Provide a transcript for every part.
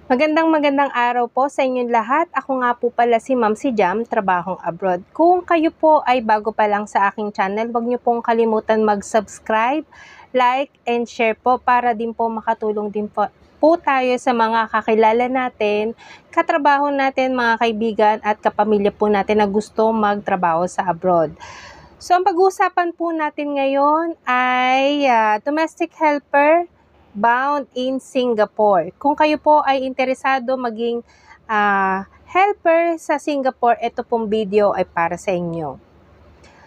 Magandang araw po sa inyong lahat. Ako nga po pala si Ma'am si Jam, Trabahong Abroad. Kung kayo po ay bago pa lang sa aking channel, huwag niyo pong kalimutan mag-subscribe, like, and share po para din po makatulong din po tayo sa mga kakilala natin, katrabaho natin, mga kaibigan at kapamilya po natin na gusto magtrabaho sa abroad. So, ang pag-uusapan po natin ngayon ay domestic helper bound in Singapore. Kung kayo po ay interesado maging helper sa Singapore, ito pong video ay para sa inyo.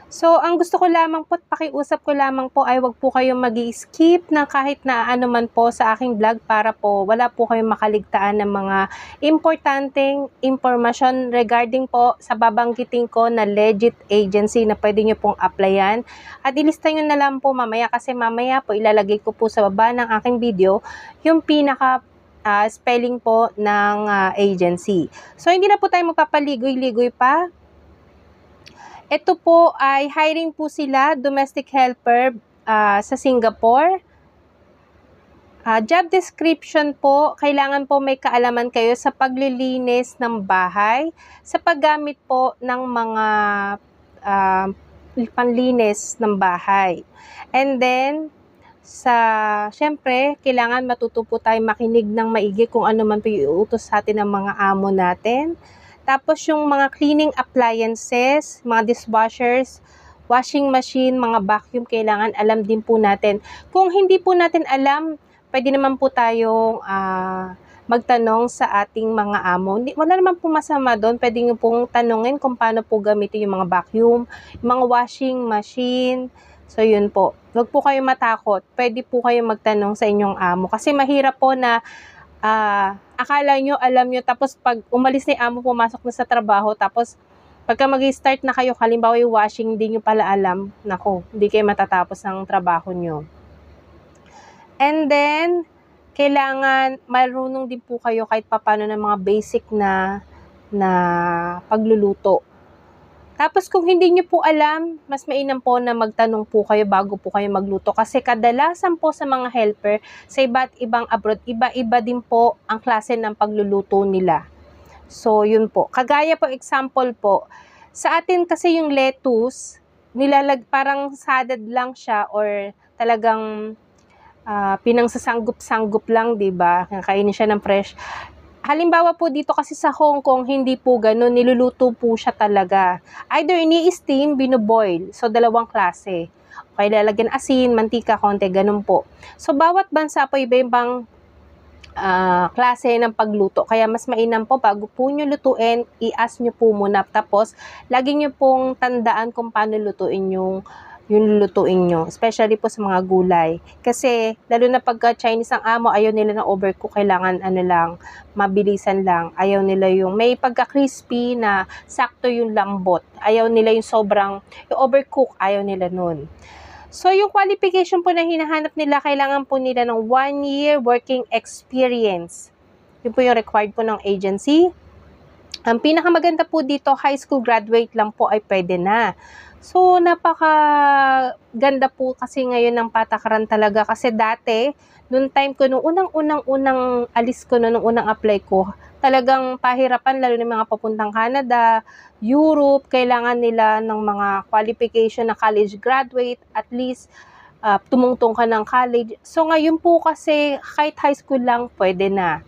So, ang gusto ko lamang po at pakiusap ko lamang po ay wag po kayong mag-skip na kahit na ano man po sa aking vlog para po wala po kayong makaligtaan ng mga importanteng impormasyon regarding po sa babanggitin ko na legit agency na pwede nyo pong applyan. At ilista nyo na lang po mamaya kasi mamaya po ilalagay ko po sa baba ng aking video yung pinaka spelling po ng agency. So, hindi na po tayo magpapaligoy-ligoy pa. Ito po ay hiring po sila, domestic helper sa Singapore. Job description po, kailangan po may kaalaman kayo sa paglilinis ng bahay, sa paggamit po ng mga panlinis ng bahay. And then, syempre, kailangan matuto po tayo makinig ng maigi kung ano man po iuutos sa atin ng mga amo natin. Tapos yung mga cleaning appliances, mga dishwashers, washing machine, mga vacuum, kailangan alam din po natin. Kung hindi po natin alam, pwede naman po tayong magtanong sa ating mga amo. Wala naman po masama doon. Pwede nyo pong tanungin kung paano po gamitin yung mga vacuum, yung mga washing machine. So, yun po. Huwag po kayo matakot. Pwede po kayo magtanong sa inyong amo. Kasi mahirap po na akala nyo, alam nyo, tapos pag umalis na yung amo, pumasok na sa trabaho, tapos pagka mag-start na kayo, halimbawa yung washing, hindi nyo pala alam, nako, hindi kayo matatapos ng trabaho nyo. And then, kailangan marunong din po kayo kahit papano ng mga basic na pagluluto. Tapos kung hindi nyo po alam, mas mainam po na magtanong po kayo bago po kayo magluto. Kasi kadalasan po sa mga helper sa iba't ibang abroad, iba-iba din po ang klase ng pagluluto nila. So, yun po. Kagaya po, example po, sa atin kasi yung lettuce, parang salad lang siya or talagang pinangsasanggup-sanggup lang, diba? Kainin siya ng fresh. Halimbawa po dito kasi sa Hong Kong, hindi po ganun, niluluto po siya talaga. Either ini-steam, binoboil. So, dalawang klase. Okay, lalagyan asin, mantika, konti, ganun po. So, bawat bansa po iba-ibang klase ng pagluto. Kaya mas mainam po, bago po nyo lutuin, i-ask nyo po muna. Tapos, lagi nyo pong tandaan kung paano lutuin yung lulutuin nyo, especially po sa mga gulay. Kasi, lalo na pagka Chinese ang amo, ayaw nila ng overcook, kailangan mabilisan lang. Ayaw nila yung may pagka-crispy na sakto yung lambot. Ayaw nila yung sobrang, yung overcook, ayaw nila nun. So, yung qualification po na hinahanap nila, kailangan po nila ng 1 year working experience. Yun po yung required po ng agency. Ang pinakamaganda po dito, high school graduate lang po ay pwede na. So, napaka-ganda po kasi ngayon ng patakaran talaga. Kasi dati, noong time ko, nung unang alis ko, nung unang apply ko, talagang pahirapan, lalo ng mga papuntang Canada, Europe, kailangan nila ng mga qualification na college graduate, at least tumungtong ka ng college. So, ngayon po kasi, kahit high school lang, pwede na.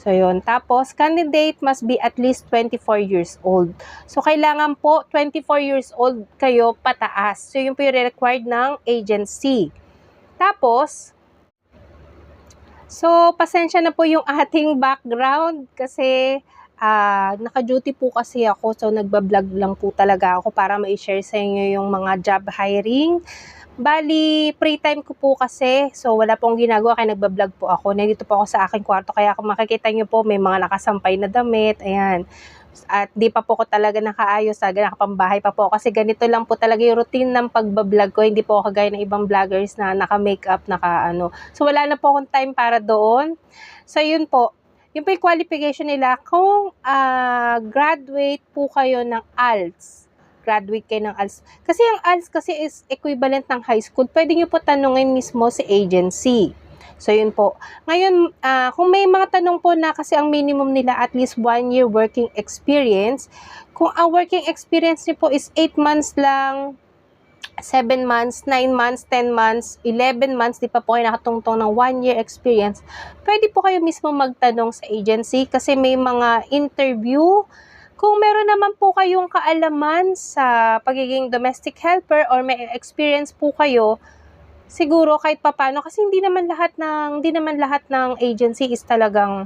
So, yun. Tapos, candidate must be at least 24 years old. So, kailangan po 24 years old kayo pataas. So, yun po yung required ng agency. Tapos, pasensya na po yung ating background kasi naka-duty po kasi ako. So, nagbablog lang po talaga ako para ma-share sa inyo yung mga job hiring. Bali, free time ko po kasi, so wala pong ginagawa kaya nagbablog po ako. Nandito po ako sa aking kwarto, kaya kung makikita nyo po, may mga nakasampay na damit, ayan. At di pa po ko talaga nakaayos, nakapambahay pa po. Kasi ganito lang po talaga yung routine ng pagbablog ko, hindi po ako kagaya ng ibang vloggers na naka-makeup, naka-ano. So wala na po akong time para doon. So yun po, yung po yung qualification nila, kung graduate po kayo ng ALTS, graduate kayo ng ALS. Kasi ang ALS kasi is equivalent ng high school. Pwede nyo po tanungin mismo si agency. So, yun po. Ngayon, kung may mga tanong po na kasi ang minimum nila at least 1 year working experience, kung ang working experience niyo po is 8 months lang, 7 months, 9 months, 10 months, 11 months, di pa po kayo nakatungtong ng 1 year experience, pwede po kayo mismo magtanong sa agency kasi may mga interview. Kung meron naman po kayong kaalaman sa pagiging domestic helper or may experience po kayo, siguro kahit papaano kasi hindi naman lahat ng agency is talagang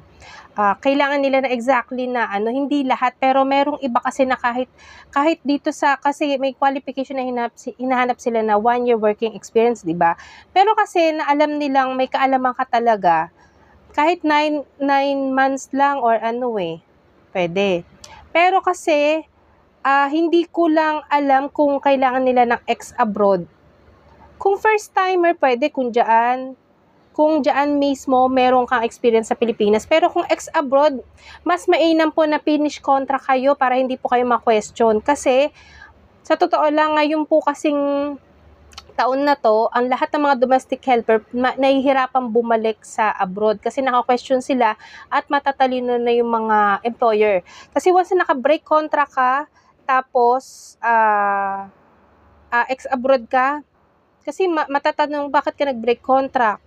kailangan nila na exactly na hindi lahat, pero merong iba kasi na kahit dito kasi may qualification na hinahanap sila na 1 year working experience, di ba? Pero kasi na alam nilang may kaalaman ka talaga, kahit 9 months lang or pwede. Pero kasi hindi ko lang alam kung kailangan nila ng ex-abroad. Kung first timer, pwede kung dyan mismo meron kang experience sa Pilipinas. Pero kung ex-abroad, mas mainam po na finish contract kayo para hindi po kayo ma-question. Kasi, sa totoo lang, ngayon po kasing taon na to, ang lahat ng mga domestic helper nahihirapang bumalik sa abroad kasi naka-question sila at matatalino na yung mga employer. Kasi once na naka-break contract ka, tapos ex-abroad ka, kasi matatanong bakit ka nag-break contract.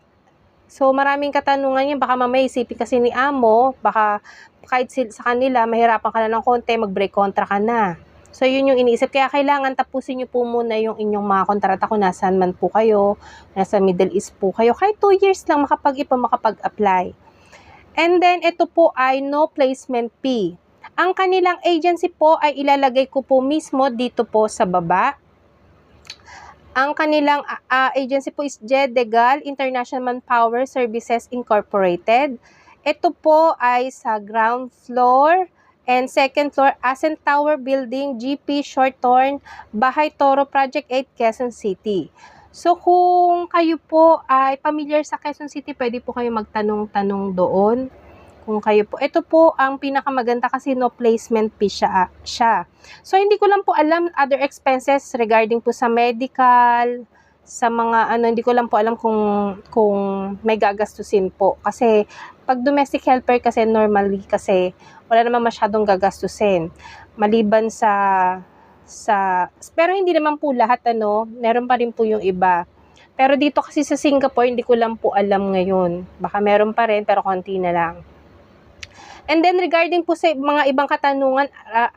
So, maraming katanungan yan. Baka mamaya isipin kasi ni amo, baka kahit sa kanila, mahirapan ka na ng konti, mag-break contract ka na. So, yun yung iniisip. Kaya kailangan tapusin nyo po muna yung inyong mga kontrata kung nasaan man po kayo, nasa Middle East po kayo. Kahit 2 years lang makapag-apply. And then, ito po ay no placement fee. Ang kanilang agency po ay ilalagay ko po mismo dito po sa baba. Ang kanilang agency po is JEDEGAL International Manpower Services Incorporated. Ito po ay sa ground floor and second floor, Ascent Tower Building, GP Shorthorn, Bahay Toro, Project 8, Quezon City. So, kung kayo po ay familiar sa Quezon City, pwede po kayo magtanong-tanong doon. Kung kayo po, ito po ang pinakamaganda kasi no placement fee siya. So, hindi ko lang po alam other expenses regarding po sa medical, sa mga hindi ko lang po alam kung may gagastusin po. Kasi, pag domestic helper kasi normally kasi wala naman masyadong gagastusin. Maliban pero hindi naman po lahat meron pa rin po yung iba. Pero dito kasi sa Singapore, hindi ko lang po alam ngayon. Baka meron pa rin pero konti na lang. And then regarding po sa mga ibang katanungan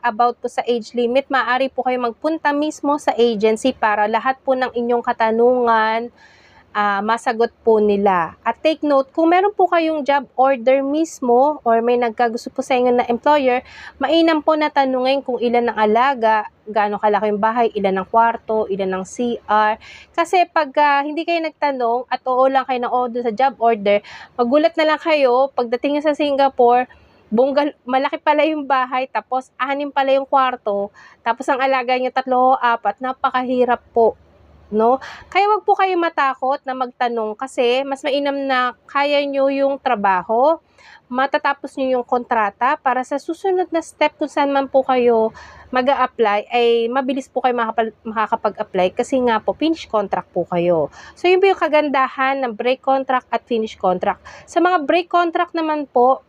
about po sa age limit, maaari po kayo magpunta mismo sa agency para lahat po ng inyong katanungan masagot po nila. At take note, kung meron po kayong job order mismo or may nagkagusto po sa inyo na employer, mainam po na tanungin kung ilan ang alaga, gaano kalaki yung bahay, ilan ang kwarto, ilan ang CR. Kasi pag hindi kayo nagtanong at oo lang kayo na order sa job order, magulat na lang kayo pagdating nyo sa Singapore, malaki pala yung bahay, tapos 6 pala yung kwarto, tapos ang alaga nyo 3 o 4, napakahirap po, no? Kaya wag po kayo matakot na magtanong kasi mas mainam na kaya nyo yung trabaho, matatapos nyo yung kontrata para sa susunod na step kung saan man po kayo mag-a-apply, ay mabilis po kayo makakapag-apply kasi nga po, finish contract po kayo. So, yun po yung kagandahan ng break contract at finish contract. Sa mga break contract naman po,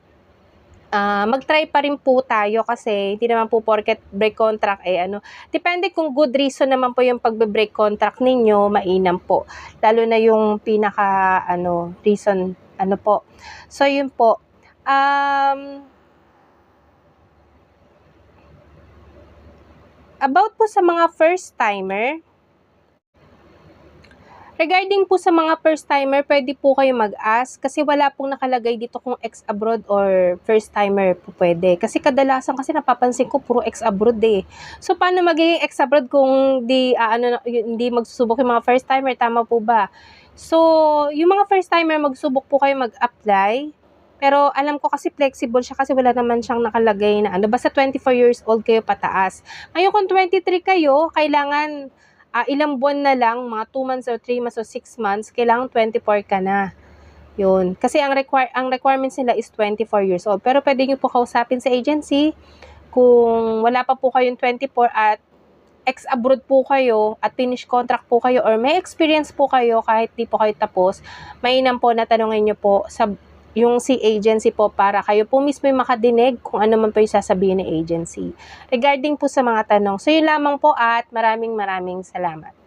mag-try pa rin po tayo kasi hindi naman po porket break contract depende kung good reason naman po yung pagbe-break contract ninyo, mainam po. Lalo na yung pinaka reason po. So yun po. About po sa mga first timer, regarding po sa mga first-timer, pwede po kayo mag-ask kasi wala pong nakalagay dito kung ex-abroad or first-timer po pwede. Kasi kadalasan kasi napapansin ko puro ex-abroad eh. So, paano magiging ex-abroad kung hindi magsusubok yung mga first-timer? Tama po ba? So, yung mga first-timer, magsubok po kayo mag-apply. Pero alam ko kasi flexible siya kasi wala naman siyang nakalagay na basta 24 years old kayo pataas. Ngayon kung 23 kayo, kailangan ilang buwan na lang, mga 2 months or 3 months or 6 months, kailangan 24 ka na. Yun. Kasi ang requirements nila is 24 years old. Pero pwede nyo po kausapin sa agency kung wala pa po kayong 24 at ex-abroad po kayo at finish contract po kayo or may experience po kayo kahit di po kayo tapos, mainam po na tanungin nyo po sa yung si agency po para kayo po mismo yung makadinig kung ano man po yung sasabihin ng agency. Regarding po sa mga tanong. So, yun lamang po at maraming salamat.